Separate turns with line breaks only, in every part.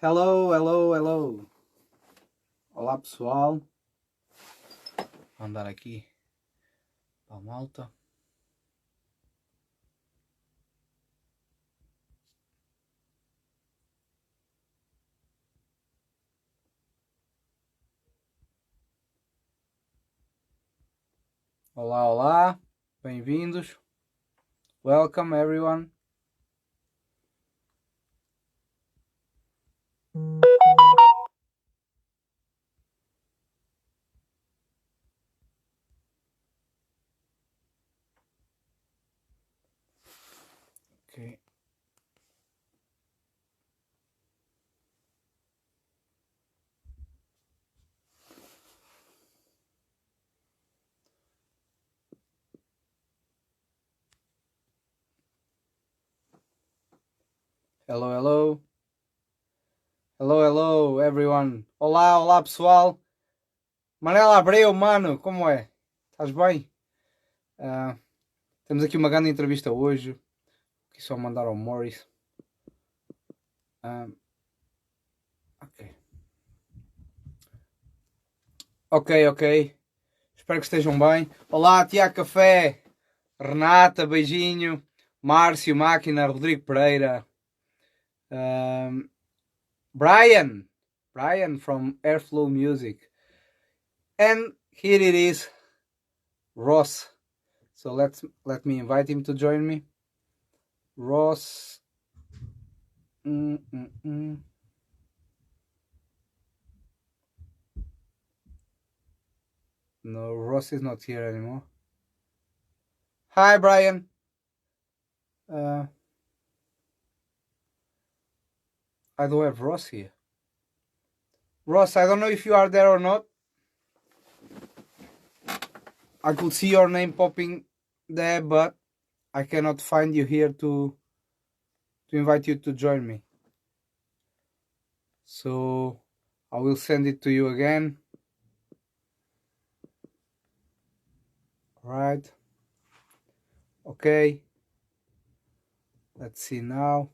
Hello, hello, hello. Olá, pessoal. Vou andar aqui para a malta. Olá, olá. Bem-vindos. Welcome, everyone. Okay. Hello, hello. Hello, hello, everyone. Olá, olá, pessoal. Manela Abreu, mano, como é? Estás bem? Temos aqui uma grande entrevista hoje. Aqui só mandar ao Morris. Ok. Ok. Espero que estejam bem. Olá, Tiago Café, Renata, beijinho. Márcio, Máquina, Rodrigo Pereira. Brian from Airflow Music. And here it is, Ross. So let me invite him to join me. Ross. No, Ross is not here anymore. Hi, Brian. I don't have Ross here. Ross, I don't know if you are there or not. I could see your name popping there, but I cannot find you here to invite you to join me. So I will send it to you again. Right. Okay. Let's see now.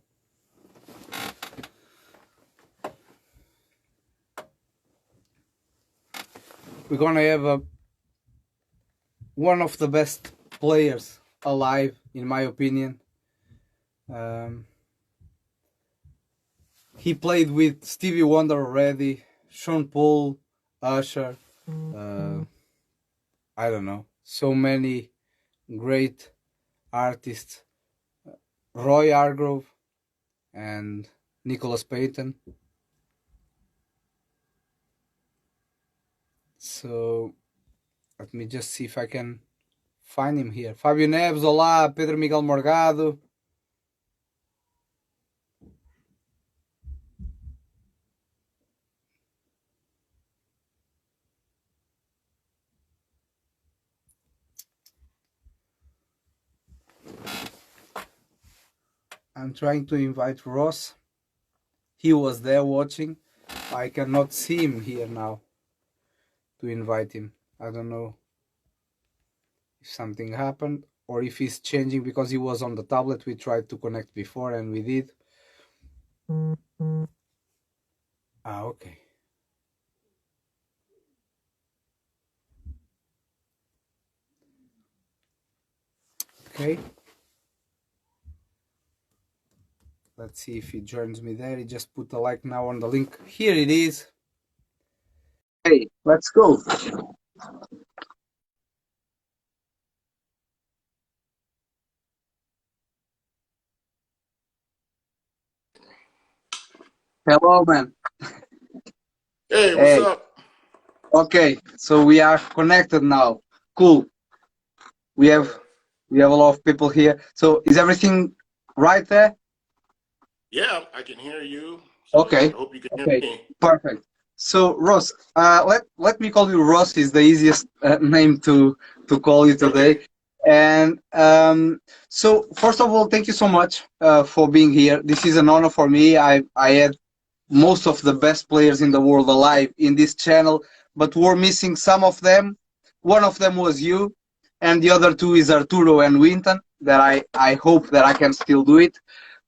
We're gonna have one of the best players alive, in my opinion. He played with Stevie Wonder already, Sean Paul, Usher. I don't know, so many great artists. Roy Hargrove and Nicholas Payton. So let me just see if I can find him here. Fábio Neves, olá. Pedro Miguel Morgado. I'm trying to invite Ross. He was there watching. I cannot see him here now to invite him. I don't know if something happened or if he's changing because he was on the tablet. We tried to connect before and we did. Okay. Okay. Let's see if he joins me there. He just put a like now on the link. Here it is. Hey, let's go. Hello, man.
Hey, what's up?
Okay, so we are connected now. Cool. We have a lot of people here. So is everything right there?
Yeah, I can hear you. So
Okay.
I hope you can hear me.
Perfect. So Ross, let me call you Ross. Is the easiest name to call you today.
Okay.
And so first of all, thank you so much for being here. This is an honor for me. I had most of the best players in the world alive in this channel, but we're missing some of them. One of them was you, and the other two is Arturo and Winton, that I hope that I can still do it.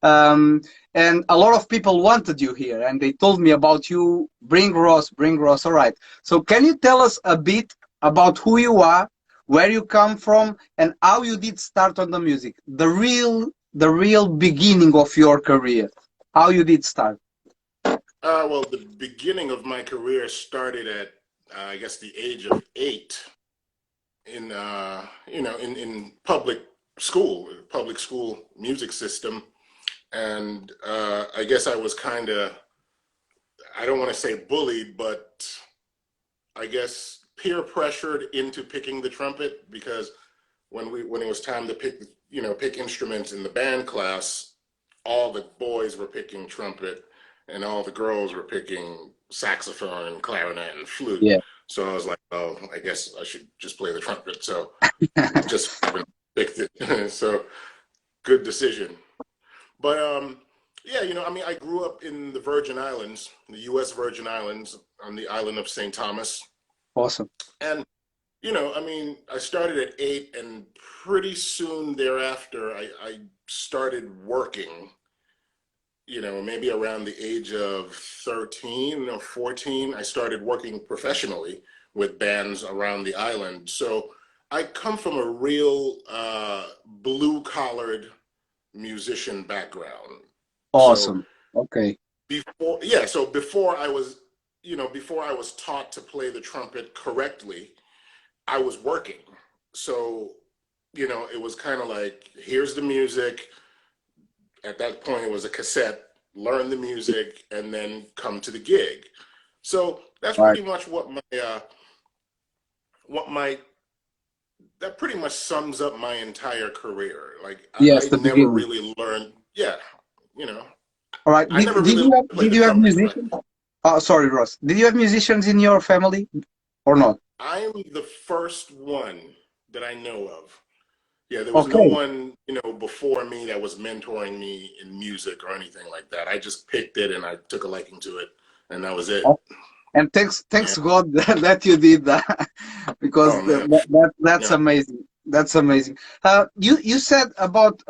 And a lot of people wanted you here, and they told me about you. Bring Ross, bring Ross. All right. So can you tell us a bit about who you are, where you come from, and how you did start on the music? The real beginning of your career. How you did start?
Well, the beginning of my career started at, I guess, the age of 8 in, in public school music system. And I guess I was kind of, I don't want to say bullied, but I guess peer pressured into picking the trumpet, because when it was time to pick instruments in the band class, all the boys were picking trumpet and all the girls were picking saxophone and clarinet and flute.
Yeah.
So I was like, oh, I guess I should just play the trumpet. So just picked it. So good decision. But yeah, I mean, I grew up in the Virgin Islands, the U.S. Virgin Islands, on the island of St. Thomas.
Awesome.
And I mean, I started at 8, and pretty soon thereafter, I started working, maybe around the age of 13 or 14, I started working professionally with bands around the island. So I come from a real blue-collared musician background.
Awesome. Okay.
So before I was, before I was taught to play the trumpet correctly, I was working. So, it was kind of like, here's the music. At that point, it was a cassette, learn the music, and then come to the gig. So that's
Right.
pretty much that pretty much sums up my entire career. Like,
Yes,
I
the
never
beginning.
really learned, you know,
All right.
I
Did,
never
did
really
you have
played
did
the
you have
trumpet correctly.
musicians? Oh, sorry, Ross. Did you have musicians in your family or not?
I'm the first one that I know of. Yeah, there was no
Okay.
one, before me that was mentoring me in music or anything like that. I just picked it and I took a liking to it, and that was it.
And thanks
Yeah.
God that you did that, because
Oh man.
that's
Yeah.
amazing. That's amazing. You said about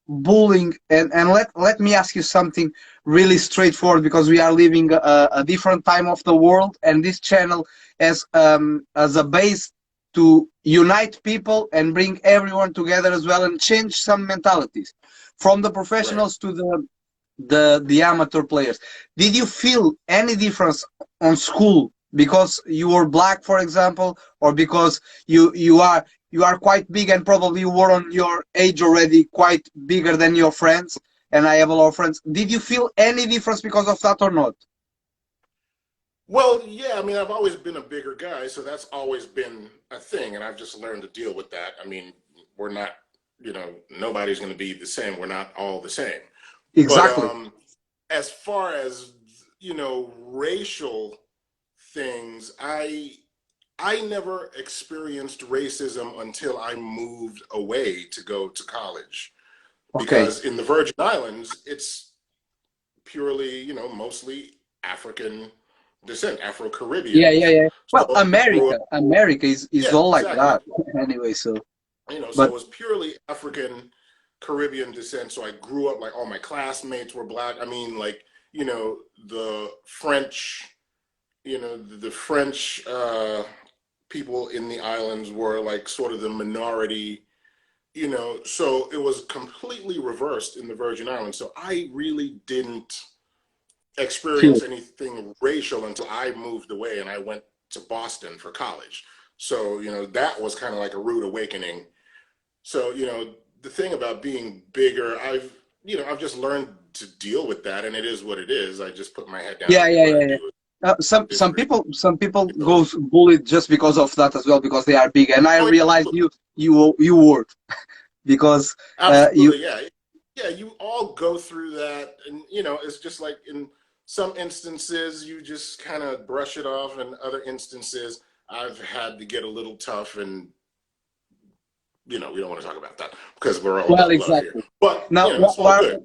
bullying, and let me ask you something really straightforward, because we are living a different time of the world, and this channel as a base to unite people and bring everyone together as well, and change some mentalities from the
Right.
professionals to the amateur players. Did you feel any difference on school because you were black, for example, or because you are quite big, and probably you were on your age already quite bigger than your friends, and I have a lot of friends. Did you feel any difference because of that or not?
Well, yeah, I mean, I've always been a bigger guy, so that's always been a thing, and I've just learned to deal with that. I mean, we're not, nobody's going to be the same. We're not all the same. But
Exactly.
as far as, racial things, I never experienced racism until I moved away to go to college,
Okay.
because in the Virgin Islands, it's purely, mostly African descent,
Yeah, yeah,
Afro-Caribbeans.
yeah. Well,
So I grew up,
America is
yeah,
all like
exactly.
that anyway. So,
So
but
it was purely African Caribbean descent. So I grew up like all my classmates were black. I mean, like, the French, the French people in the islands were like sort of the minority, so it was completely reversed in the Virgin Islands. So I really didn't
feel.
experience anything racial until I moved away and I went to Boston for college. So, that was kind of like a rude awakening. So, the thing about being bigger, I've just learned to deal with that, and it is what it is. I just put my head down
Yeah,
and do
yeah,
what I
yeah, yeah.
do.
Some
It is
some
what it
people some people
is.
go bullied just because of that as well, because they are big. And I
Oh,
realized you were, because you.
absolutely, yeah. Yeah, you all go through that, and it's just like in some instances you just kind of brush it off, and other instances I've had to get a little tough, and we don't want to talk about that because we're all
Well,
about love here.
exactly.
But
Now,
it's all good.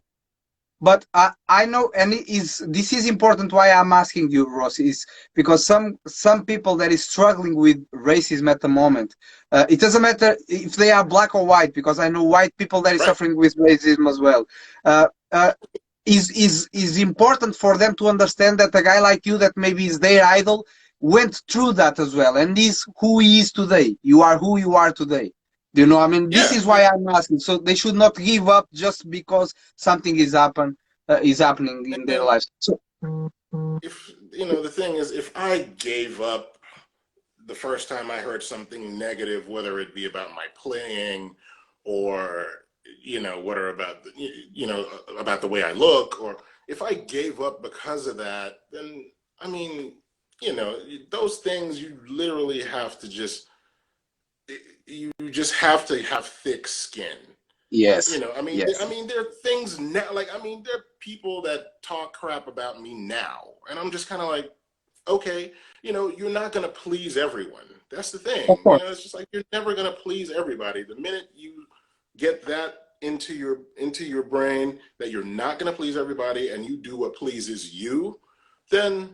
but I know, and this is important. Why I'm asking you, Ross, is because some people that is struggling with racism at the moment. It doesn't matter if they are black or white, because I know white people that is
Right.
suffering with racism as well. uh, is important for them to understand that a guy like you, that maybe is their idol, went through that as well, and is who he is today. You are who you are today. Do you know? I mean, this
Yeah.
is why I'm asking. So they should not give up just because something is happening in their
And
lives. So,
if, you know, the thing is, if I gave up the first time I heard something negative, whether it be about my playing or, you know, what are about, you know, about the way I look, or if I gave up because of that, then, I mean, you know, those things you literally have to just, you just have to have thick skin. You
yes,
know,
yes,
there are things now, like, there are people that talk crap about me now, and I'm just kind of like, okay, you know, you're not going to please everyone. That's the
of
thing. You
course.
know, it's just like you're never going to please everybody. The minute you get that into your brain that you're not going to please everybody and you do what pleases you, then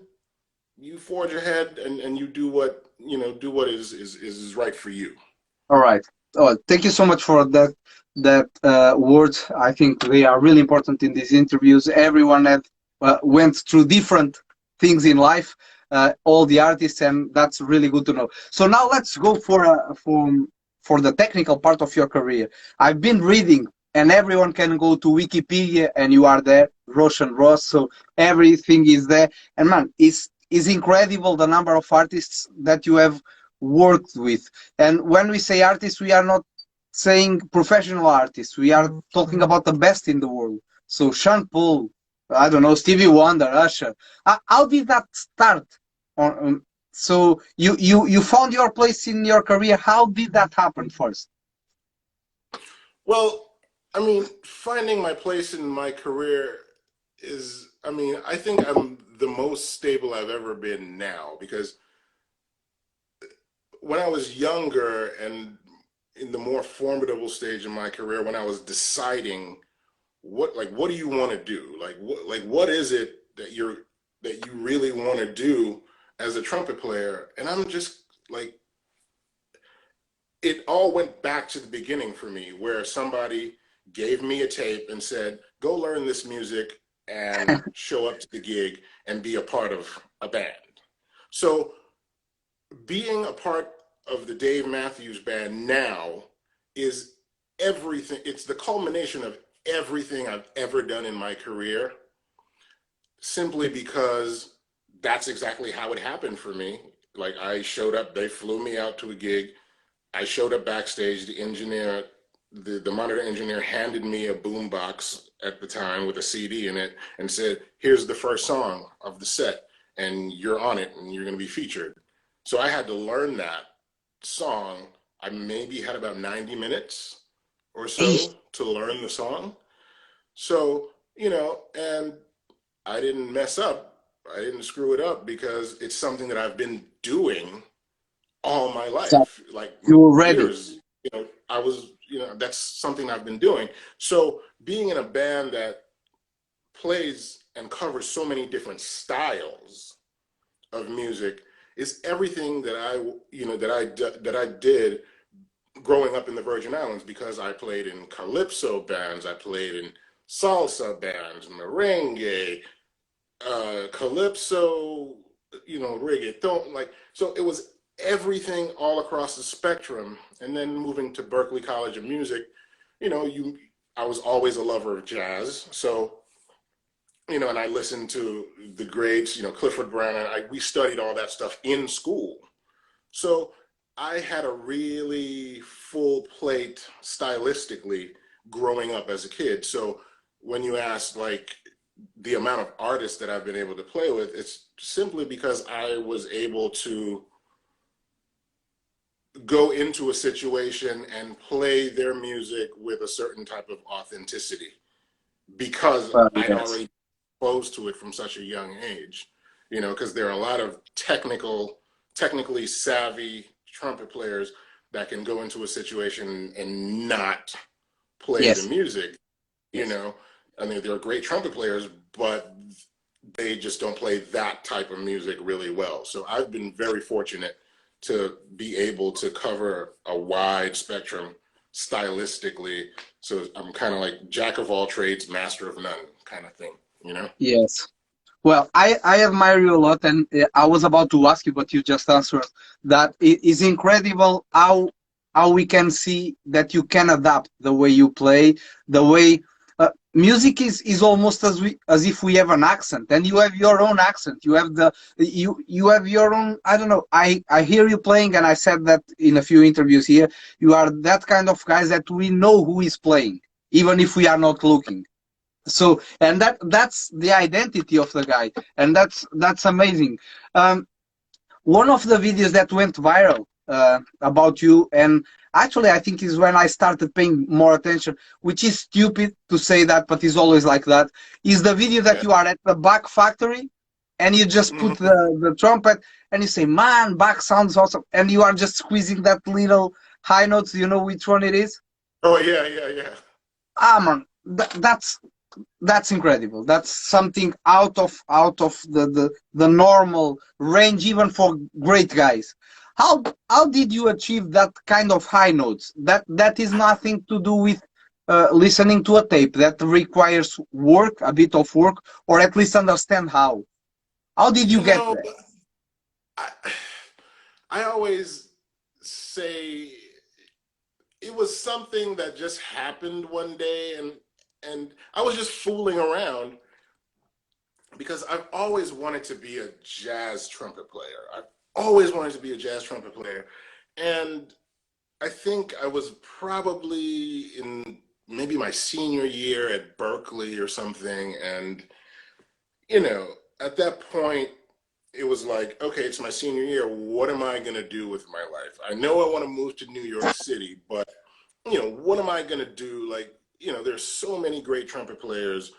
you forge ahead and you do what, you know, do what is right for you.
All right. Oh, thank you so much for that words. I think they are really important in these interviews. Everyone had went through different things in life, all the artists, and that's really good to know. So now let's go for the technical part of your career. I've been reading, and everyone can go to Wikipedia, and you are there, Roshan Ross. So everything is there, and man, it's incredible the number of artists that you have worked with. And when we say artists, we are not saying professional artists. We are talking about the best in the world. So Sean Paul, I don't know, Stevie Wonder, Usher. How did that start? So you found your place in your career. How did that happen first?
Well, finding my place in my career is, I think I'm the most stable I've ever been now, because when I was younger and in the more formidable stage in my career, when I was deciding what do you want to do? What is it that you really want to do as a trumpet player? And I'm just like, it all went back to the beginning for me, where somebody gave me a tape and said, go learn this music and show up to the gig and be a part of a band. So being a part of the Dave Matthews Band now is everything. It's the culmination of everything I've ever done in my career, simply because that's exactly how it happened for me. Like, I showed up, they flew me out to a gig. I showed up backstage. The engineer, the monitor engineer, handed me a boombox at the time with a CD in it and said, here's the first song of the set, and you're on it, and you're going to be featured. So I had to learn that song. I maybe had about 90 minutes or
Eesh.
so to learn the song. So, you know, and I didn't mess up. I didn't screw it up, because it's something that I've been doing all my
So
life, like
you were ready.
years. That's something I've been doing. So being in a band that plays and covers so many different styles of music is everything that I did growing up in the Virgin Islands, because I played in calypso bands, I played in salsa bands, merengue, calypso, reggaeton, so it was everything all across the spectrum. And then moving to Berklee College of Music, you know, I was always a lover of jazz. So, and I listened to the greats, Clifford Brown, and we studied all that stuff in school. So I had a really full plate stylistically growing up as a kid. So when you ask, like, the amount of artists that I've been able to play with, it's simply because I was able to go into a situation and play their music with a certain type of authenticity, because I'd
Yes.
already exposed to it from such a young age. Because there are a lot of technically savvy trumpet players that can go into a situation and not play the
Yes.
music. you
Yes.
know they're great trumpet players, but they just don't play that type of music really well. So I've been very fortunate to be able to cover a wide spectrum stylistically. So I'm kind of like jack of all trades, master of none kind of thing, you know?
Yes. Well, I admire you a lot, and I was about to ask you, but you just answered that. It is incredible how we can see that you can adapt the way you play, the way music is almost as if we have an accent, and you have your own accent. You have your own. I don't know. I hear you playing, and I said that in a few interviews here. You are that kind of guys that we know who is playing, even if we are not looking. So, and that's the identity of the guy, and that's amazing. One of the videos that went viral about you, and actually I think is when I started paying more attention, which is stupid to say that, but is always like that, is the video that
Yeah.
you are at the Bach factory and you just put
Hmm.
the trumpet and you say, man, Bach sounds awesome, and you are just squeezing that little high notes. Do you know which one it is?
Oh yeah, yeah, yeah.
Ah, man, that's incredible. That's something out of the normal range, even for great guys. How did you achieve that kind of high notes? That is nothing to do with listening to a tape. That requires work, a bit of work, or at least understand how. How did you
You
get
know,
there?
I, I always say it was something that just happened one day, and I was just fooling around because I've always wanted to be a jazz trumpet player. I've always wanted to be a jazz trumpet player. And I think I was probably in maybe my senior year at Berkeley or something. And, you know, at that point, it was like, okay, it's my senior year. What am I going to do with my life? I know I want to move to New York City, but, you know, what am I going to do? Like, you know, there's so many great trumpet players.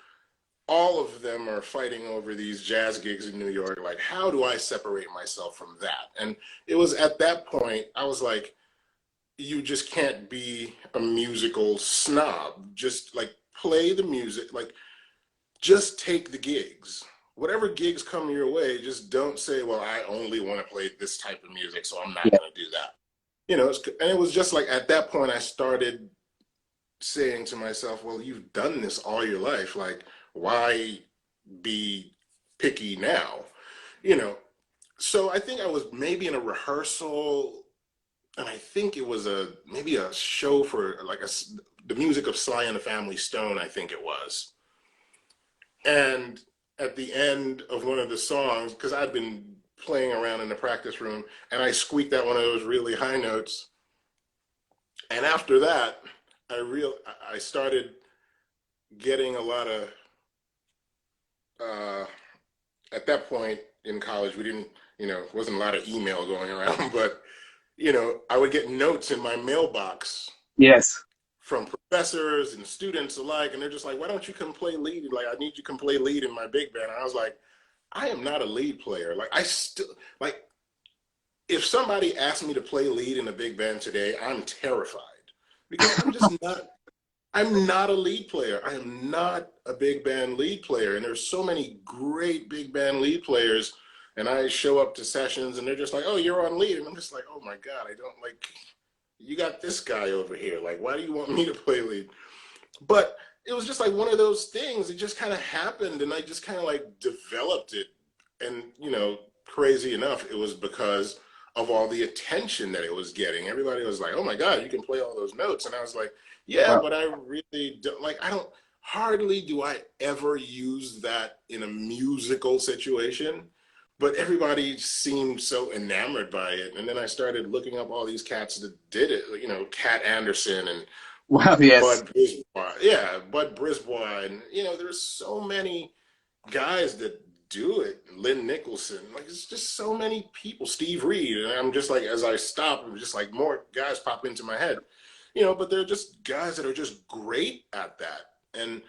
All of them are fighting over these jazz gigs in New York. Like, how do I separate myself from that? And it was at that point, I was like, you just can't be a musical snob. Just like play the music, like just take the gigs. Whatever gigs come your way, just don't say, well, I only want to play this type of music, so I'm not
Yeah.
going to do that. You know, and it was just like at that point, I started saying to myself, well, you've done this all your life. Like, why be picky now? You know, so I think I was maybe in a rehearsal, and I think it was maybe a show for like the music of Sly and the Family Stone, I think it was. And at the end of one of the songs, because I'd been playing around in the practice room, and I squeaked out one of those really high notes. And after that, I started getting a lot of uh, at that point in college, we didn't, you know, wasn't a lot of email going around, but, you know, I would get notes in my mailbox
Yes.
from professors and students alike, and they're just like, why don't you come play lead? Like, I need you to come play lead in my big band. And I was like, I am not a lead player. Like, I still, like, if somebody asked me to play lead in a big band today, I'm terrified because I'm not a lead player. I am not a big band lead player. And there's so many great big band lead players. And I show up to sessions and they're just like, oh, you're on lead. And I'm just like, oh my God, I don't like, you got this guy over here. Like, why do you want me to play lead? But it was just like one of those things. It just kind of happened. And I just kind of like developed it. And, you know, crazy enough, it was because of all the attention that it was getting. Everybody was like, oh my God, you can play all those notes. And I was like, yeah,
Well,
but I really don't like, I don't hardly do I ever use that in a musical situation. But everybody seemed so enamored by it. And then I started looking up all these cats that did it, you know, Cat Anderson and
well, yes.
Bud Brisbois. Yeah, Bud Brisbois. And, you know, there's so many guys that do it. Lynn Nicholson, like it's just so many people. Steve Reed, and I'm just like, as I stop, I'm just like more guys pop into my head, you know. But they're just guys that are just great at that, and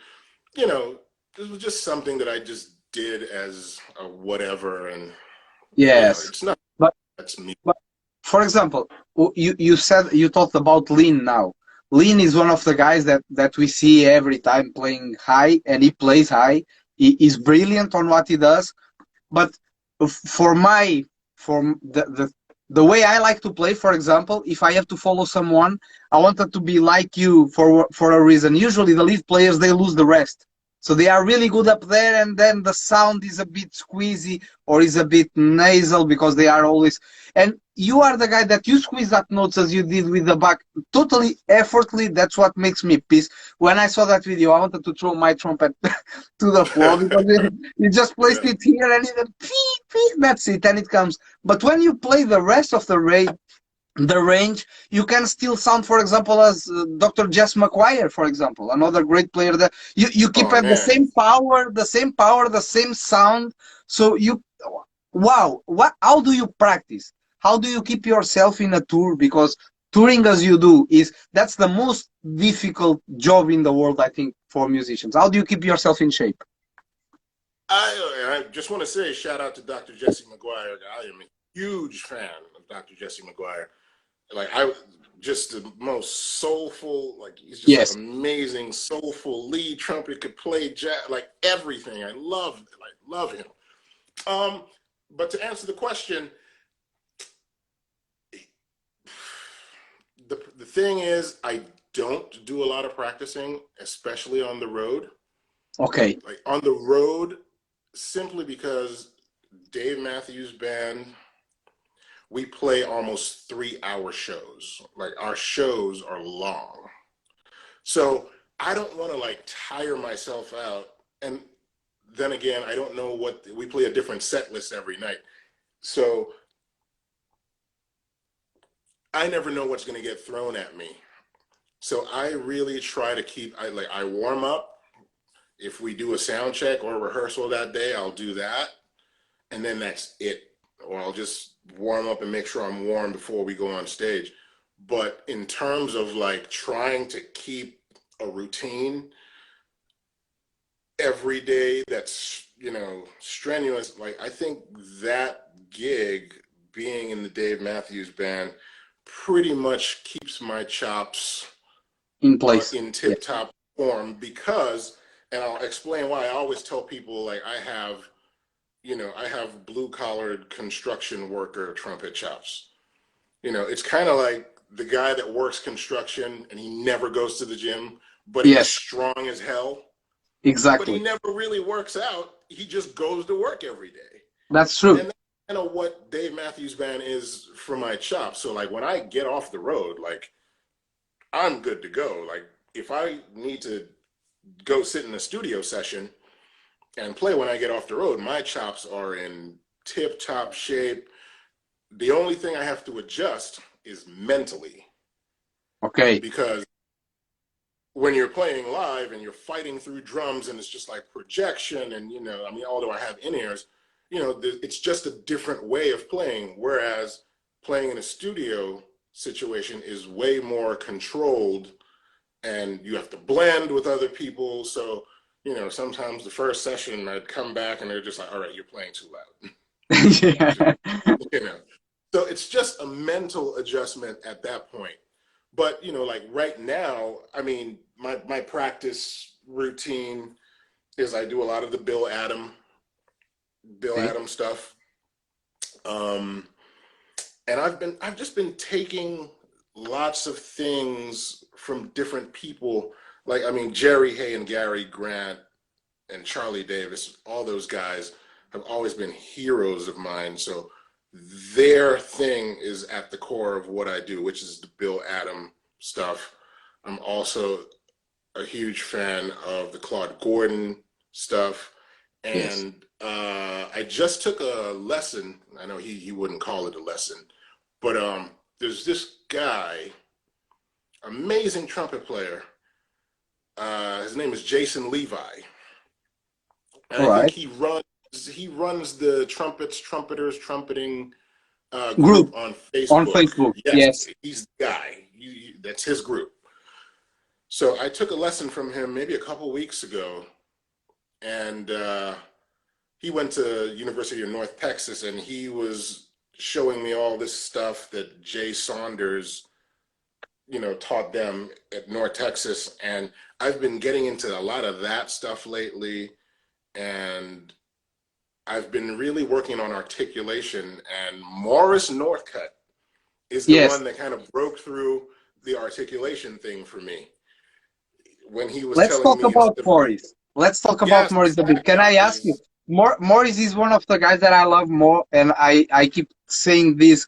you know, it was just something that I just did as a whatever, and you know,
Yes.
it's not
But
that's me.
but for example, you said you talked about Lin now. Lin is one of the guys that we see every time playing high, and he plays high. He is brilliant on what he does. But for my for the The way I like to play, for example, if I have to follow someone, I want it to be like you for a reason. Usually the lead players, they lose the rest. So they are really good up there, and then the sound is a bit squeezy or is a bit nasal because they are always. And you are the guy that you squeeze that notes as you did with the Bach, totally effortlessly. That's what makes me pissed. When I saw that video, I wanted to throw my trumpet to the floor because you just placed
Yeah.
it here and it peak, peak, that's it, and it comes. But when you play the rest of the range, you can still sound, for example, as Dr. Jess McGuire, for example, another great player. That you keep
Oh
at the
man.
same power, the same sound. So you, wow, what? How do you practice? How do you keep yourself in a tour? Because touring as you do that's the most difficult job in the world, I think, for musicians. How do you keep yourself in shape?
I just want to say shout out to Dr. Jesse McGuire. I am a huge fan of Dr. Jesse McGuire. Like I just the most soulful, like he's just like
Yes.
amazing, soulful lead trumpet, could play jazz, like everything. I love him. Um, but to answer the question, the thing is I don't do a lot of practicing, especially on the road.
Okay.
Like on the road, simply because Dave Matthews Band, we play almost 3 hour shows. Like our shows are long. So I don't want to like tire myself out. And then again, I don't know what we play a different set list every night. So I never know what's going to get thrown at me. So I really try to I warm up. If we do a sound check or a rehearsal that day, I'll do that. And then that's it. Or I'll just warm up and make sure I'm warm before we go on stage. But in terms of like trying to keep a routine every day that's, strenuous, like I think that gig being in the Dave Matthews Band pretty much keeps my chops
In place.
in
Yeah.
tip-top form because, and I'll explain why. I always tell people like I have blue-collared construction worker trumpet chops. It's kind of like the guy that works construction and he never goes to the gym, but he's
Yes,
strong as hell, but he
exactly.
never really works out. He just goes to work every day.
That's true.
And that's kind of what Dave Matthews Band is for my chops. So like when I get off the road, like I'm good to go. Like if I need to go sit in a studio session and play when I get off the road, my chops are in tip-top shape. The only thing I have to adjust is mentally,
Okay.
because when you're playing live and you're fighting through drums and it's just like projection and, I mean, although I have in-ears, it's just a different way of playing. Whereas playing in a studio situation is way more controlled and you have to blend with other people. So, sometimes the first session I'd come back and they're just like, all right, you're playing too loud.
Yeah.
you know. So it's just a mental adjustment at that point. But, like right now, I mean, my practice routine is I do a lot of the Bill
Okay.
Adam stuff. Um, and I've just been taking lots of things from different people. Like, I mean, Jerry Hay and Gary Grant and Charlie Davis, all those guys have always been heroes of mine. So their thing is at the core of what I do, which is the Bill Adam stuff. I'm also a huge fan of the Claude Gordon stuff.
Yes.
And I just took a lesson. I know he wouldn't call it a lesson, but there's this guy, amazing trumpet player. His name is Jason Levi. And
All
I think
right.
he runs the trumpeters trumpeting
Group
group on
on
Facebook.
Facebook.
Yes,
Yes.
he's the guy. That's his group. So I took a lesson from him maybe a couple weeks ago, and he went to University of North Texas, and he was showing me all this stuff that Jay Saunders, taught them at North Texas, and I've been getting into a lot of that stuff lately, and I've been really working on articulation, and Morris Northcutt is the
Yes.
one that kind of broke through the articulation thing for me. When he was
Let's
telling
talk
me
about
instead of
Morris. Let's talk about
yes,
Morris a bit.
that
Can
guy
I ask you?
is
Morris is one of the guys that I love more, and I keep saying this.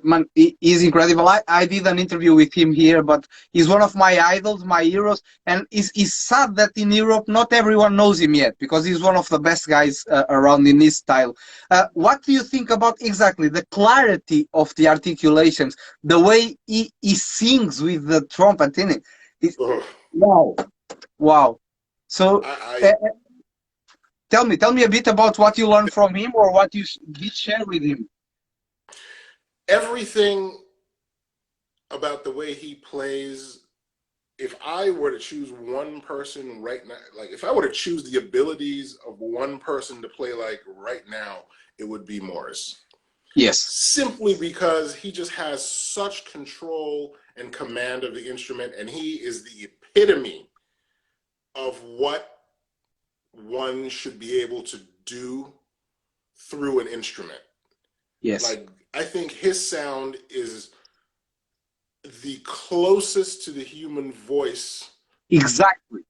Man, he's incredible. I did an interview with him here, but he's one of my idols, my heroes, and it's sad that in Europe not everyone knows him yet because he's one of the best guys around in his style. What do you think about exactly the clarity of the articulations, the way he sings with the trumpet in it? It's,
ugh,
wow. Wow. So uh,
I
tell me a bit about what you learned from him or what you did share with him.
everything about the way he plays. If I were to choose one person right now, like if I were to choose the abilities of one person to play like right now, it would be Morris.
Yes.
Simply because he just has such control and command of the instrument, and he is the epitome of what one should be able to do through an instrument.
Yes.
Like, I think his sound is the closest to the human voice
Exactly.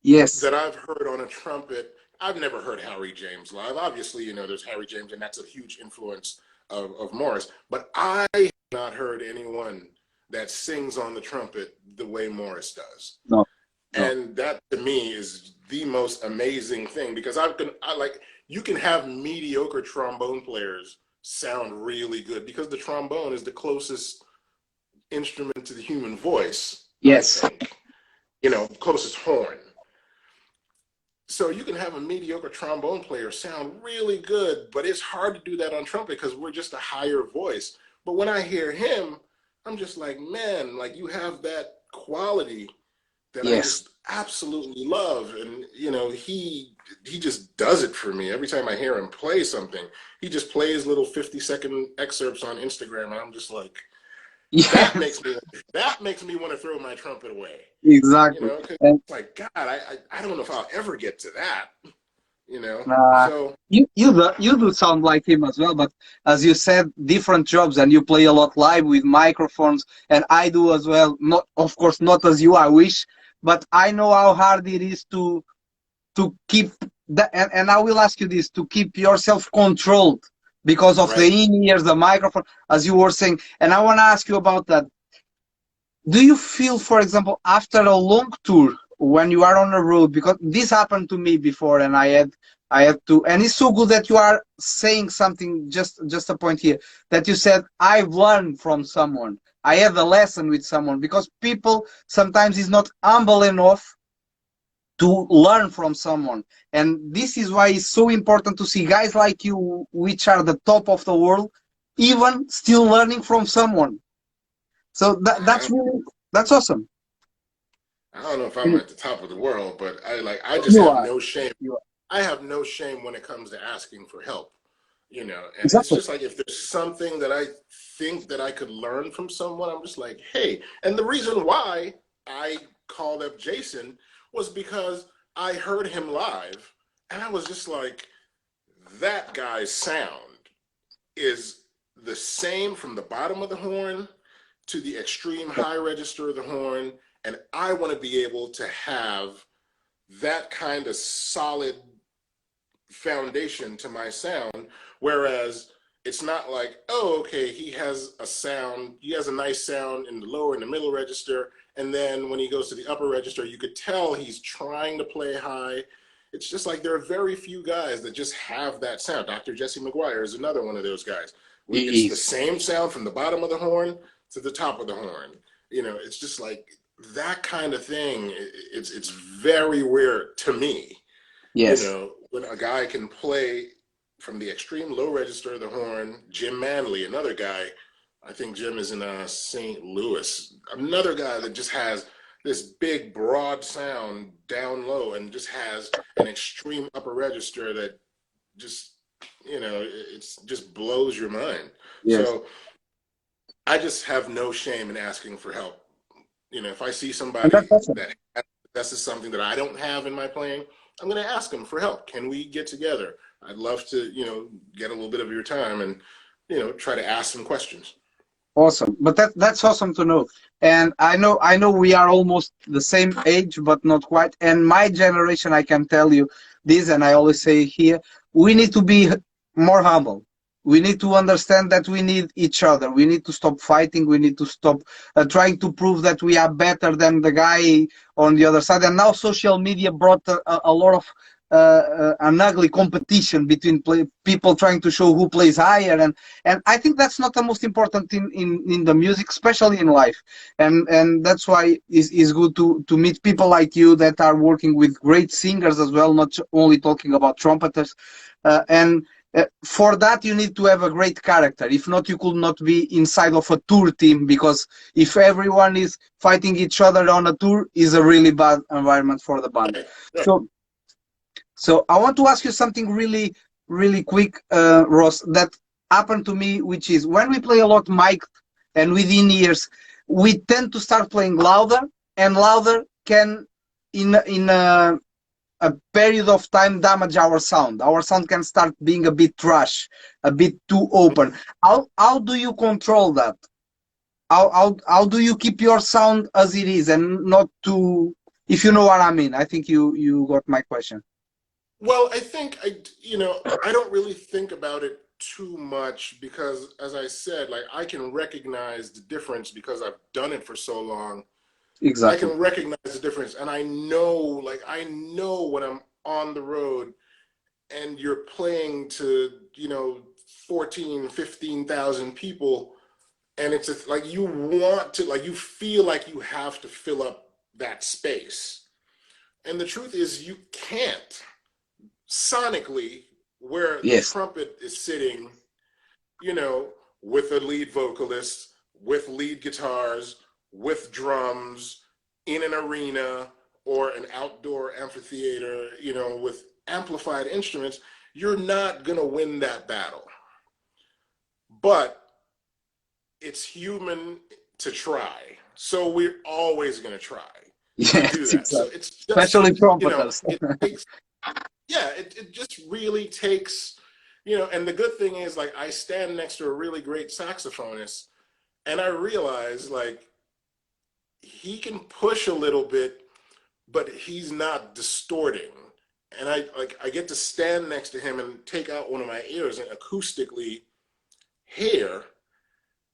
Yes.
that I've heard on a trumpet. I've never heard Harry James live. Obviously, you know, there's Harry James, and that's a huge influence of Morris. But I have not heard anyone that sings on the trumpet the way Morris does.
No. No.
And that to me is the most amazing thing, because you can have mediocre trombone players sound really good because the trombone is the closest instrument to the human voice, I
Yes.
think, closest horn. So you can have a mediocre trombone player sound really good, but it's hard to do that on trumpet because we're just a higher voice. But when I hear him, I'm just like, man, like you have that quality that I
Yes.
just absolutely love. And he just does it for me. Every time I hear him play something, he just plays little 50-second excerpts on Instagram, and I'm just like, that
Yes.
makes me that makes me want to throw my trumpet away.
Exactly.
Because
And
like, God, I don't know if I'll ever get to that.
uh,
So
you do sound like him as well, but as you said, different jobs, and you play a lot live with microphones, and I do as well. Not, of course, not as you. I wish, but I know how hard it is to keep that, and I will ask you this, to keep yourself controlled because of the
right.
in-ears, the microphone, as you were saying. And I want to ask you about that. Do you feel, for example, after a long tour, when you are on the road, because this happened to me before, and I had to, and it's so good that you are saying something, just a point here, that you said, I've learned from someone. I had a lesson with someone, because people sometimes is not humble enough to learn from someone. And this is why it's so important to see guys like you, which are the top of the world, even still learning from someone. So
I,
that's awesome.
I don't know if I'm
You
at the top of the world, but I just
you
have
are.
no shame.
You are.
I have no shame when it comes to asking for help. And it's
Exactly.
just like, if there's something that I think that I could learn from someone, I'm just like, hey. And the reason why I called up Jason was because I heard him live, and I was just like, that guy's sound is the same from the bottom of the horn to the extreme high register of the horn. And I want to be able to have that kind of solid foundation to my sound. Whereas it's not like, oh, okay, he has a nice sound in the lower and the middle register, and then when he goes to the upper register, you could tell he's trying to play high. It's just like, there are very few guys that just have that sound. Dr. Jesse McGuire is another one of those guys. It's the
It is.
same sound from the bottom of the horn to the top of the horn. It's just like that kind of thing. It's very rare to me,
Yes.
when a guy can play from the extreme low register of the horn. Jim Manley, another guy, I think Jim is in St. Louis, another guy that just has this big, broad sound down low and just has an extreme upper register that just, it's just blows your mind.
Yes.
So I just have no shame in asking for help. If I see
And
somebody
that's awesome.
that this is something that I don't have in my playing, I'm going to ask them for help. Can we get together? I'd love to, get a little bit of your time and, try to ask some questions.
Awesome, but that's awesome to know. And I know we are almost the same age, but not quite. And my generation, I can tell you this, and I always say here, we need to be more humble. We need to understand that we need each other. We need to stop fighting. We need to stop trying to prove that we are better than the guy on the other side. And now social media brought a lot of an ugly competition between people trying to show who plays higher, and I think that's not the most important in the music, especially in life. And that's why it's good to meet people like you that are working with great singers as well, not only talking about trumpeters. And for that, you need to have a great character. If not, you could not be inside of a tour team, because if everyone is fighting each other on a tour, is a really bad environment for the band.
Right, right.
So I want to ask you something really, really quick, Ross, that happened to me, which is when we play a lot mic and within ears, we tend to start playing louder, and louder can, in a period of time, damage our sound. Our sound can start being a bit trash, a bit too open. How do you control that? How do you keep your sound as it is and not too, if you know what I mean? I think you got my question.
Well, I think I don't really think about it too much because, as I said, like I can recognize the difference because I've done it for so long. I
Exactly.
can recognize the difference, and I know when I'm on the road and you're playing to 14, 15,000 people, and it's just like you want to, like you feel like you have to fill up that space, and the truth is you can't sonically where the
Yes.
trumpet is sitting, you know, with a lead vocalist, with lead guitars, with drums in an arena or an outdoor amphitheater, with amplified instruments, you're not going to win that battle. But it's human to try. So we're always going to try to do
Yes,
that. So
exactly.
it's just,
Especially trumpeters.
it takes, yeah, it just really takes, and the good thing is, like, I stand next to a really great saxophonist, and I realize, like, he can push a little bit, but he's not distorting. And I get to stand next to him and take out one of my ears and acoustically hear,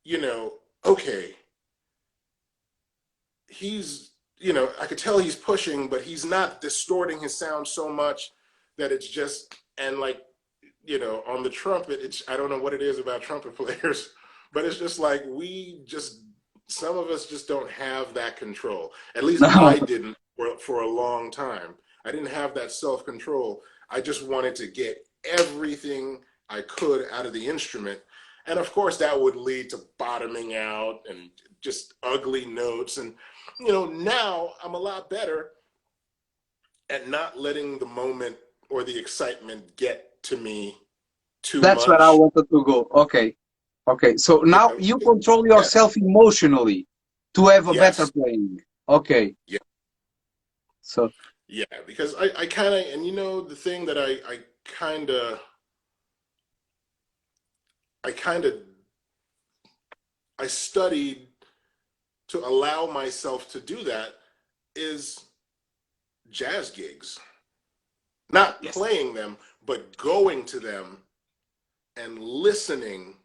you know, okay, I could tell he's pushing, but he's not distorting his sound so much that it's just, and like, on the trumpet, I don't know what it is about trumpet players, but it's just like some of us just don't have that control. At least
No.
I didn't for a long time. I didn't have that self-control. I just wanted to get everything I could out of the instrument. And of course, that would lead to bottoming out and just ugly notes. And, now I'm a lot better at not letting the moment or the excitement get to me too
That's where I
much.
wanted to go. Okay. Okay. So now you control
Yeah,
yourself emotionally to have a better
yes,
playing. Okay.
yeah,
So
yeah. Because I kind of, and the thing that kind of, I kind of, I studied to allow myself to do that is jazz gigs, not
yes.
playing them, but going to them and listening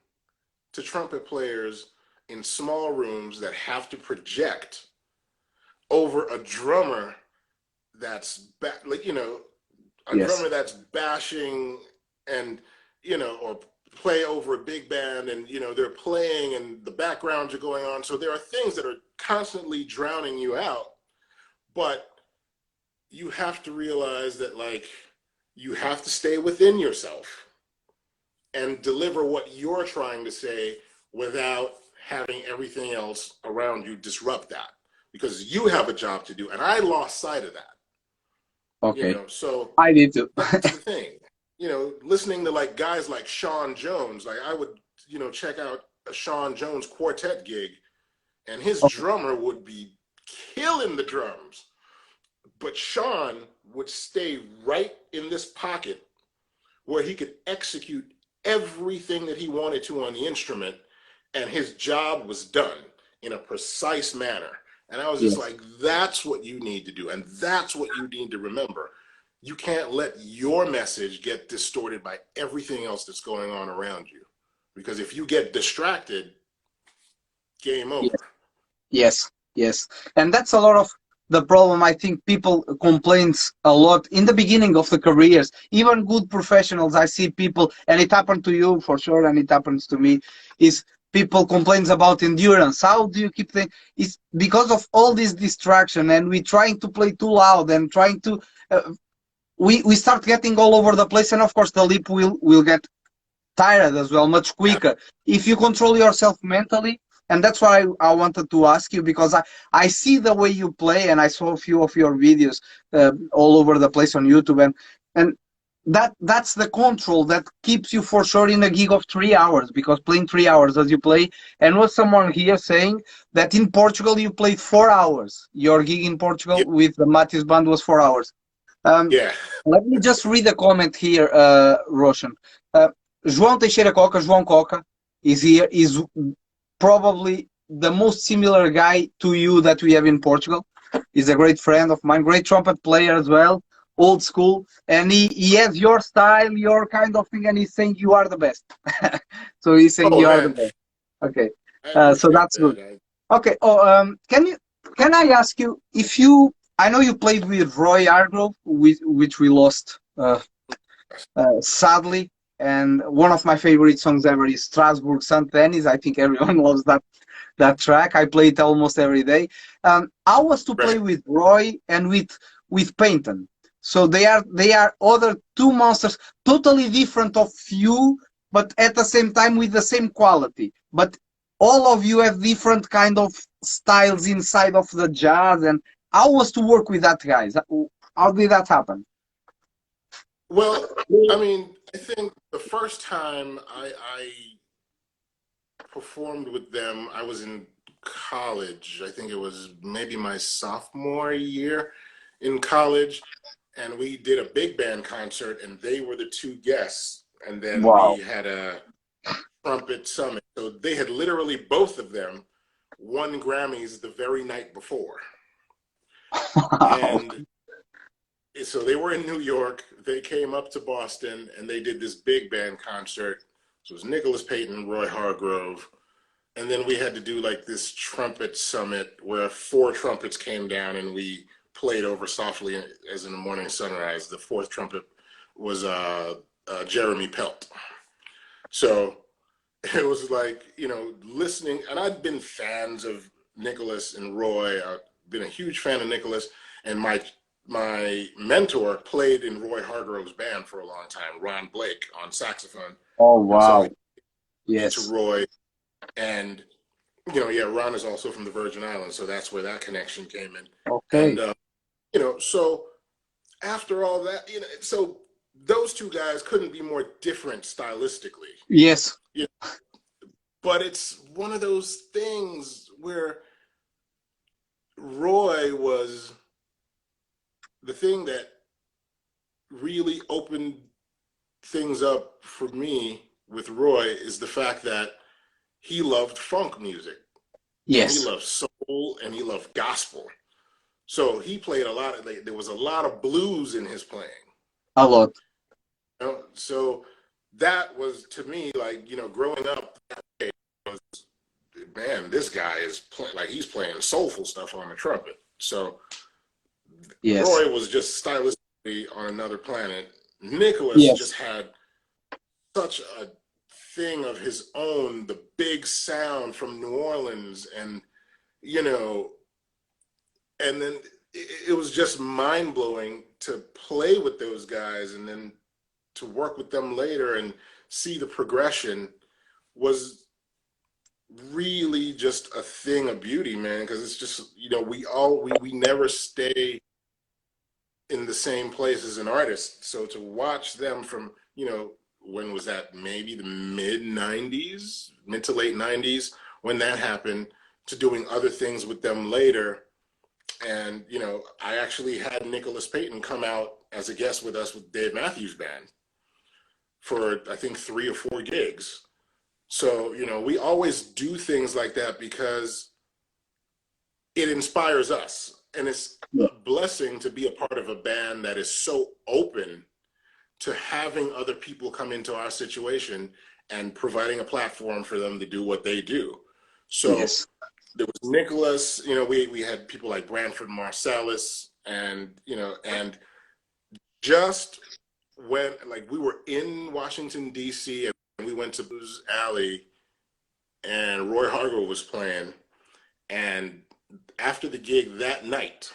to trumpet players in small rooms that have to project over a drummer that's a
Yes.
drummer that's bashing and or play over a big band, and they're playing and the backgrounds are going on, so there are things that are constantly drowning you out, but you have to realize that, like, you have to stay within yourself and deliver what you're trying to say without having everything else around you disrupt that, because you have a job to do, and I lost sight of that.
Okay.
So
I need to.
that's the thing. Listening to like guys like Sean Jones, like I would, check out a Sean Jones quartet gig, and his
Okay.
drummer would be killing the drums, but Sean would stay right in this pocket where he could execute everything that he wanted to on the instrument, and his job was done in a precise manner. And I was just
Yes.
like, that's what you need to do. And that's what you need to remember. You can't let your message get distorted by everything else that's going on around you. Because if you get distracted, game over.
Yes, yes. And that's a lot of the problem. I think people complains a lot in the beginning of the careers, even good professionals. I see people, and it happened to you for sure, and it happens to me, is people complains about endurance. How do you keep the, it's because of all this distraction, and we trying to play too loud and trying to, we start getting all over the place, and of course the lip will get tired as well, much quicker. If you control yourself mentally, and that's why I wanted to ask you, because I see the way you play, and I saw a few of your videos all over the place on YouTube, and that's the control that keeps you for sure in a gig of 3 hours, because playing 3 hours as you play, and was someone here saying that in Portugal you played 4 hours. Your gig in Portugal
Yeah.
with the Matthews Band was 4 hours. Um,
Yeah.
Let me just read a comment here, Roshan. João Teixeira Coca, João Coca, is here, is probably the most similar guy to you that we have in Portugal. He's a great friend of mine, great trumpet player as well, old school, and he has your style, your kind of thing, and he's saying you are the best. So he's saying
Oh
you are the
man,
best. Okay,
I
so
appreciate
that's good.
that.
Okay, oh, can I ask you if you, I know you played with Roy Hargrove, which we lost sadly, and one of my favorite songs ever is Strasbourg Saint Denis. I think everyone loves that track. I play it almost every day. I was to play
Right.
with Roy and with Payton. So they are other two monsters, totally different of you, but at the same time with the same quality. But all of you have different kind of styles inside of the jazz. And I was to work with that guys. How did that happen?
Well, I mean, I think the first time I performed with them, I was in college. I think it was maybe my sophomore year in college, and we did a big band concert, and they were the two guests. And then we
Wow.
had a trumpet summit. So they had literally both of them won Grammys the very night before.
Wow.
And so they were in New York. They came up to Boston and they did this big band concert. So it was Nicholas Payton, Roy Hargrove, and then we had to do like this trumpet summit where 4 trumpets came down and we played over softly as in the morning sunrise. The 4th trumpet was Jeremy Pelt. So it was like, listening, and I'd been fans of Nicholas and Roy. I've been a huge fan of Nicholas, and my mentor played in Roy Hargrove's band for a long time, Ron Blake on saxophone.
Oh,
And so
wow.
he to
Yes.
Roy, and yeah, Ron is also from the Virgin Islands, so that's where that connection came in. And
Okay.
so after all that, so those two guys couldn't be more different stylistically.
Yes.
You know, but it's one of those things where Roy was the thing that really opened things up for me with Roy is the fact that he loved funk music and he
Yes.
loved soul and he loved gospel. So he played a lot of, there was a lot of blues in his playing.
A lot.
So that was to me like, growing up, was, man, this guy is like he's playing soulful stuff on the trumpet. So
Yes.
Roy was just stylistically on another planet. Nicholas just
Yes.
had such a thing of his own, the big sound from New Orleans, and you know, and then it was just mind blowing to play with those guys, and then to work with them later and see the progression was really just a thing of beauty, man. Because it's just we never stay in the same place as an artist. So to watch them from, when was that? Maybe the mid 90s, mid to late 90s, when that happened, to doing other things with them later. And, I actually had Nicholas Payton come out as a guest with us with Dave Matthews Band for, I think, 3 or 4 gigs. So, you know, we always do things like that because it inspires us. And it's
Yeah.
a blessing to be a part of a band that is so open to having other people come into our situation and providing a platform for them to do what they do. So
Yes.
there was Nicholas, you know, we had people like Branford Marsalis, and, you know, and just when, like, we were in Washington, D.C., and we went to Blues Alley, and Roy Hargrove was playing. And after the gig that night,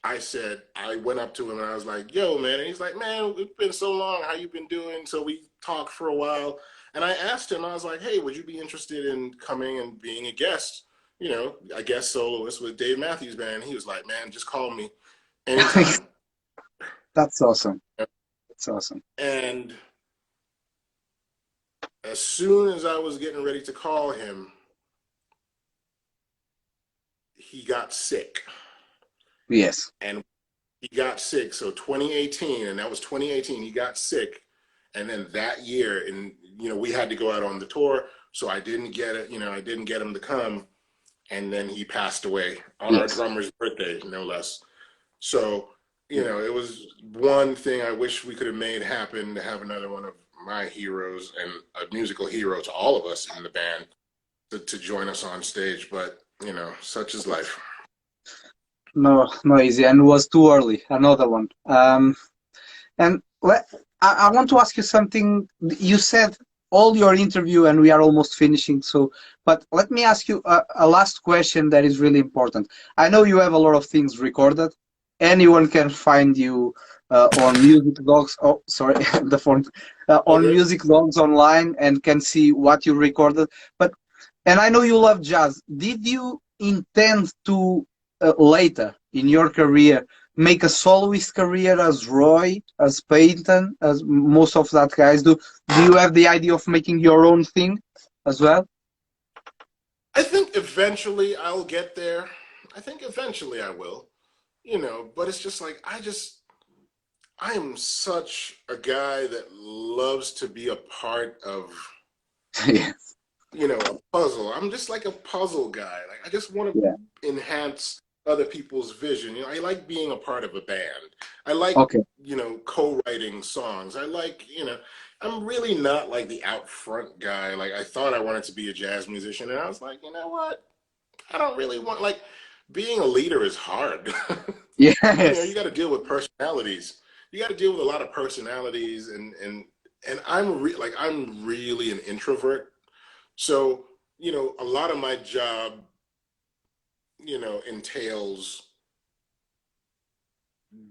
I went up to him and I was like, yo, man. And he's like, man, it's been so long. How you been doing? So we talked for a while. And I asked him, I was like, hey, would you be interested in coming and being a guest? You know, a guest soloist with Dave Matthews Band. He was like, man, just call me anytime.
That's awesome. That's awesome.
And as soon as I was getting ready to call him, he got sick.
Yes.
And he got sick. So 2018, and that was 2018, he got sick. And then that year, and, you know, we had to go out on the tour. So I didn't get it, you know, I didn't get him to come. And then he passed away on our
Yes.
drummer's birthday, no less. So, you know, it was one thing I wish we could have made happen, to have another one of my heroes and a musical hero to all of us in the band to join us on stage. But, you know, such is life.
No, no easy, and it was too early. Another one. And I want to ask you something. You said all your interview, and we are almost finishing. So, but let me ask you a last question that is really important. I know you have a lot of things recorded. Anyone can find you on Music Dogs. Oh, sorry, the phone.
All
On
good?
Music Dogs online, and can see what you recorded. But, and I know you love jazz. Did you intend to later in your career make a soloist career as Roy, as Peyton, as most of that guys do? Do you have the idea of making your own thing as well?
I think eventually I'll get there. I think eventually I will, you know, but it's just like, I am such a guy that loves to be a part of,
Yeah,
you know, a puzzle. I'm just like a puzzle guy. Like, I just want
yeah.
to enhance other people's vision. You know, I like being a part of a band. I like,
Okay.
you know, co-writing songs. I like, you know, I'm really not like the out front guy. Like, I thought I wanted to be a jazz musician, and I was like, you know what? I don't really want, like, being a leader is hard. You know, you
Yes.
got to deal with personalities. You got to deal with a lot of personalities, and I'm really an introvert. So, you know, a lot of my job, you know, entails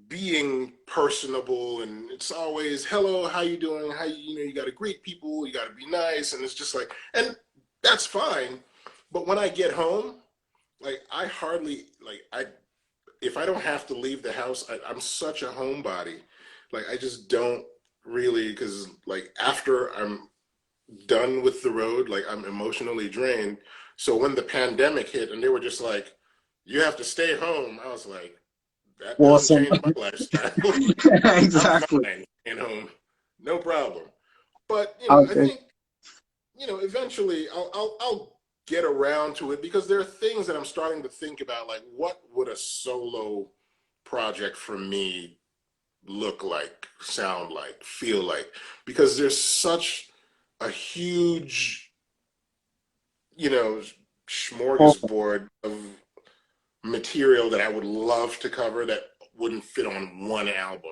being personable, and it's always, hello, how you doing? You know, you got to greet people, you got to be nice, and it's just like, and that's fine. But when I get home, like, I hardly, like, if I don't have to leave the house, I'm such a homebody. Like, I just don't really, because, like, after I'm done with the road, like, I'm emotionally drained. So when the pandemic hit and they were just like, you have to stay home, I was like, that doesn't
Awesome.
change my lifestyle. I'm
Exactly.
fine staying home, no problem. But, you know, I
Okay.
think, you know, eventually I'll get around to it, because there are things that I'm starting to think about, like, what would a solo project for me look like, sound like, feel like? Because there's such a huge, you know,
Awesome.
smorgasbord of material that I would love to cover that wouldn't fit on one album.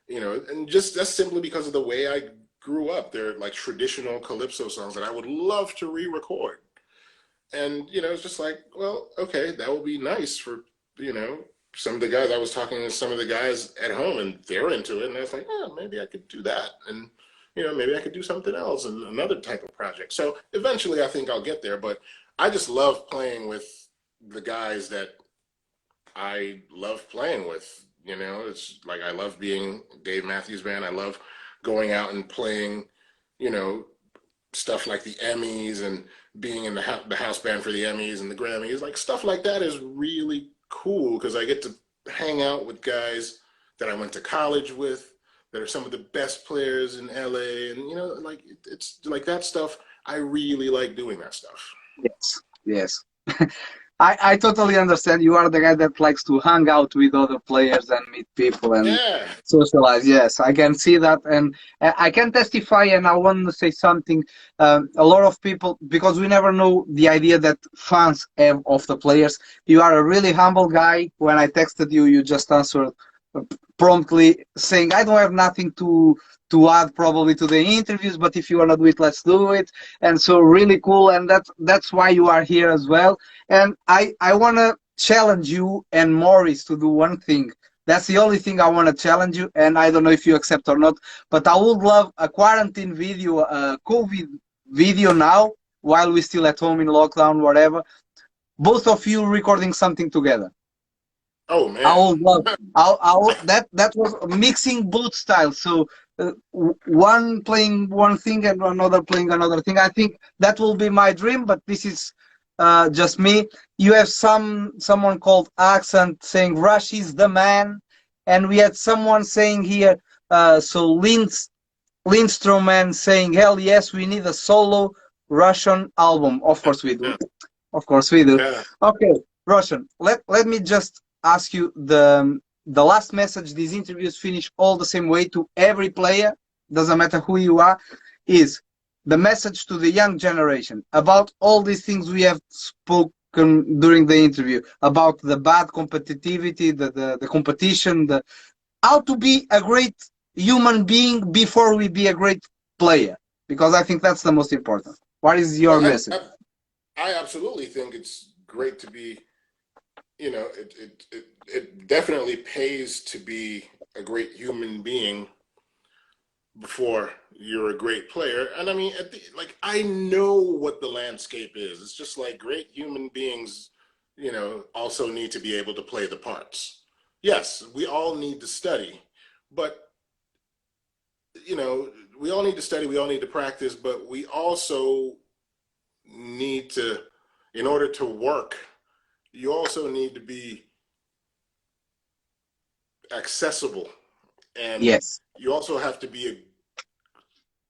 You know, and just that's simply because of the way I grew up. They're like traditional calypso songs that I would love to re-record. And, you know, it's just like, well, okay, that would be nice for, you know, some of the guys. I was talking to some of the guys at home, and they're into it, and I was like, oh, maybe I could do that. And, you know, maybe I could do something else and another type of project. So eventually I think I'll get there, but I just love playing with the guys that I love playing with. You know, it's like, I love being Dave Matthews Band. I love going out and playing, you know, stuff like the Emmys, and being in the house band for the Emmys and the Grammys. Like, stuff like that is really cool, because I get to hang out with guys that I went to college with, that are some of the best players in LA. And, you know, like, it's like that stuff I really like doing that stuff.
Yes, yes. I totally understand. You are the guy that likes to hang out with other players and meet people and
Yeah.
socialize. Yes, I can see that, and I can testify. And I want to say something. A lot of people, because we never know the idea that fans have of the players. You are a really humble guy. When I texted you, you just answered promptly, saying, "I don't have nothing to add probably to the interviews, but if you want to do it, let's do it." And so really cool, and that's why you are here as well. And I want to challenge you and Morris to do one thing. That's the only thing I want to challenge you, and I don't know if you accept or not, but I would love a quarantine video, a COVID video now, while we're still at home in lockdown, whatever. Both of you recording something together.
Oh
I
man.
would love. That was mixing both styles. So one playing one thing and another playing another thing. I think that will be my dream. But this is just me. You have someone called Accent saying Rush is the man, and we had someone saying here. So Lindstrom saying hell yes, we need a solo Russian album. Of course we do.
Yeah.
Of course we do.
Yeah.
Okay, Russian. Let me just ask you the last message. These interviews finish all the same way to every player. Doesn't matter who you are. Is the message to the young generation about all these things we have spoken during the interview about the bad competitivity, the competition, the how to be a great human being before we be a great player. Because I think that's the most important. What is your
Well,
message?
I absolutely think it's great to be, it definitely pays to be a great human being before you're a great player. And I mean, like, I know what the landscape is. It's just like great human beings, also need to be able to play the parts. Yes, we all need to study, but, we all need to study, we all need to practice, but we also need to, in order to work, you also need to be accessible, and
Yes.
you also have to be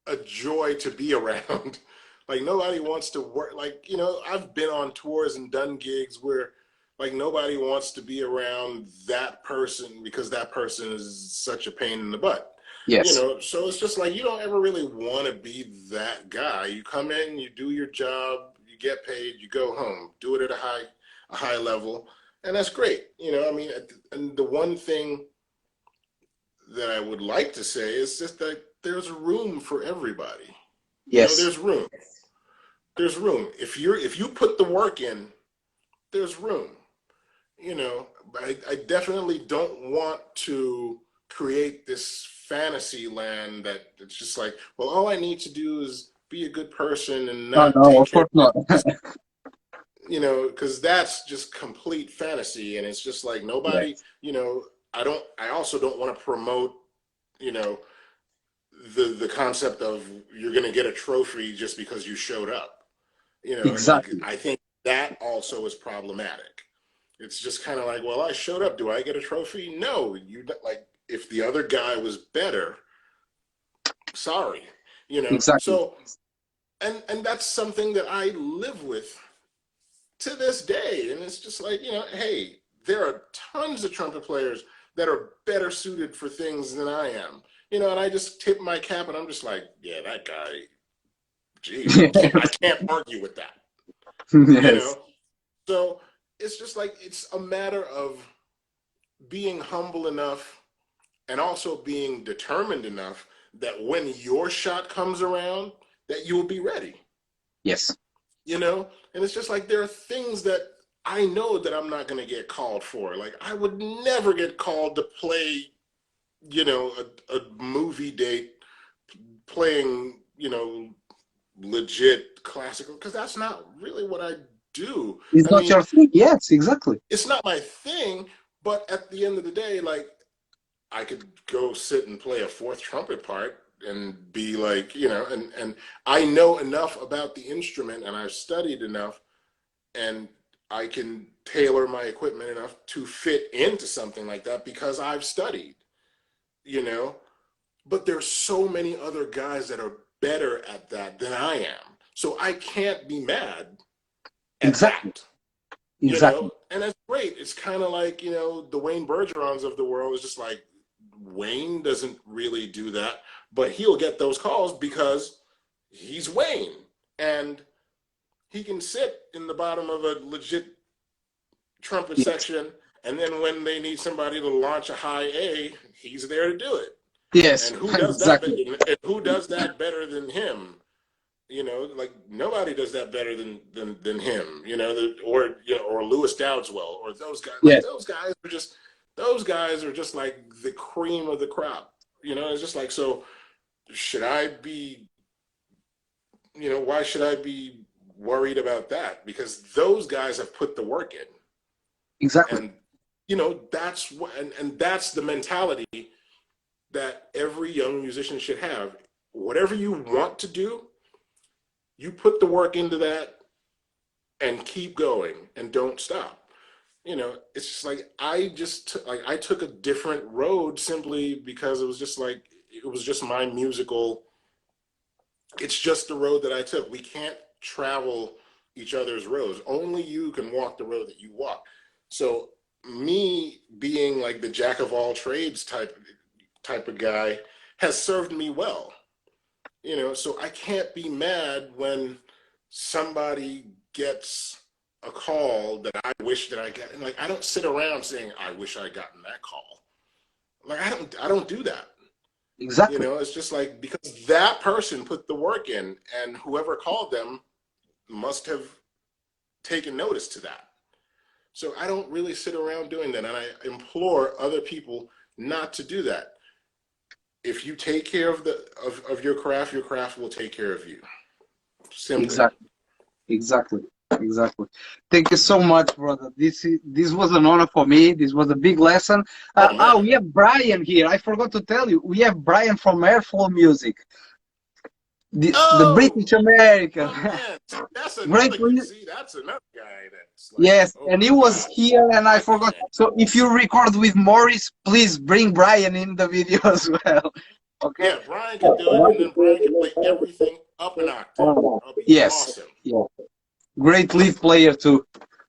a joy to be around. Like, nobody wants to work, like, I've been on tours and done gigs where, like, nobody wants to be around that person because that person is such a pain in the butt.
Yes.
So it's just like, you don't ever really want to be that guy. You come in, you do your job, you get paid, you go home, do it at a high level, and that's great. I mean, and the one thing that I would like to say is just that there's room for everybody.
Yes.
There's room. There's room. If you put the work in, there's room. I definitely don't want to create this fantasy land that it's just like, well, all I need to do is be a good person and
No,
not
no,
take
of
care
course
of
not.
this, because that's just complete fantasy. And it's just like nobody,
Yes.
I also don't want to promote, you know, the concept of you're going to get a trophy just because you showed up, and like,
Exactly.
I think that also is problematic. It's just kind of like, well, I showed up. Do I get a trophy? No, like, if the other guy was better, sorry,
Exactly.
so, and that's something that I live with to this day. And it's just like, hey, there are tons of trumpet players that are better suited for things than I am, and I just tip my cap and I'm just like, yeah, that guy, geez, I can't argue with that, you
Yes.
know? So it's just like, it's a matter of being humble enough and also being determined enough that when your shot comes around, that you'll be ready,
Yes.
and it's just like, there are things that I know that I'm not going to get called for. Like, I would never get called to play, a movie date playing, legit classical, because that's not really what I do.
It's
I
not
mean,
your thing. Yes, exactly.
it's not my thing, but at the end of the day, like, I could go sit and play a fourth trumpet part and be like, and I know enough about the instrument and I've studied enough, and I can tailor my equipment enough to fit into something like that because I've studied, you know, but there's so many other guys that are better at that than I am. So I can't be mad at
Exactly.
that.
Exactly.
And that's great. It's kind of like, the Wayne Bergerons of the world is just like, Wayne doesn't really do that, but he'll get those calls because he's Wayne. And he can sit in the bottom of a legit trumpet
Yes.
section, and then when they need somebody to launch a high A, he's there to do it.
Yes.
And who does that?
Exactly.
And who does that better than him? Like nobody does that better than him. Or Lewis Dowdeswell, or those guys. Like
Yes.
those guys are just like the cream of the crop. It's just like, so should I be? Why should I be worried about that? Because those guys have put the work in.
Exactly.
And that's what, and that's the mentality that every young musician should have. Whatever you want to do, you put the work into that and keep going and don't stop. It's just like I took a different road simply because it was just my musical. It's just the road that I took. We can't travel each other's roads. Only you can walk the road that you walk. So me being like the jack of all trades type of guy has served me well. So I can't be mad when somebody gets a call that I wish that I got. And like, I don't sit around saying I wish I gotten that call. Like, I don't do that.
Exactly.
It's just like, because that person put the work in, and whoever called them must have taken notice to that. So I don't really sit around doing that, and I implore other people not to do that. If you take care of your craft will take care of you. Simply.
Exactly. Exactly. Exactly. Thank you so much, brother. This was an honor for me. This was a big lesson.
Oh man.
We have Brian here. I forgot to tell you. We have Brian from Airflow Music, the
Oh,
British American.
oh man, that's
Great.
another. See, that's another guy that's like,
Yes,
oh
and
my
he was
God,
here, and I
I
forgot.
can't.
So if you record with Morris, please bring Brian in the video as well. Okay.
Yeah, Brian can do it, and then Brian can play everything up an octave. That'll be
Yes.
awesome.
Yeah. Great lead player too.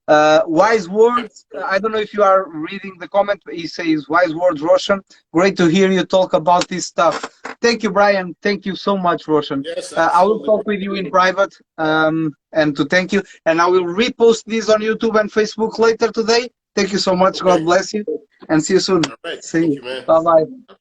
Yeah,
Wise words. I
absolutely.
don't know if you are reading the comment. He says wise words, Roshan. Great to hear you talk about this stuff. Thank you, Brian. Thank you so much, Roshan.
Yes,
I will
absolutely.
talk with you in private, and to thank you. And I will repost this on YouTube and Facebook later today. Thank you so much. God
Okay.
bless you, and see you soon.
All right.
See
Thank
you.
you, man.
Bye bye.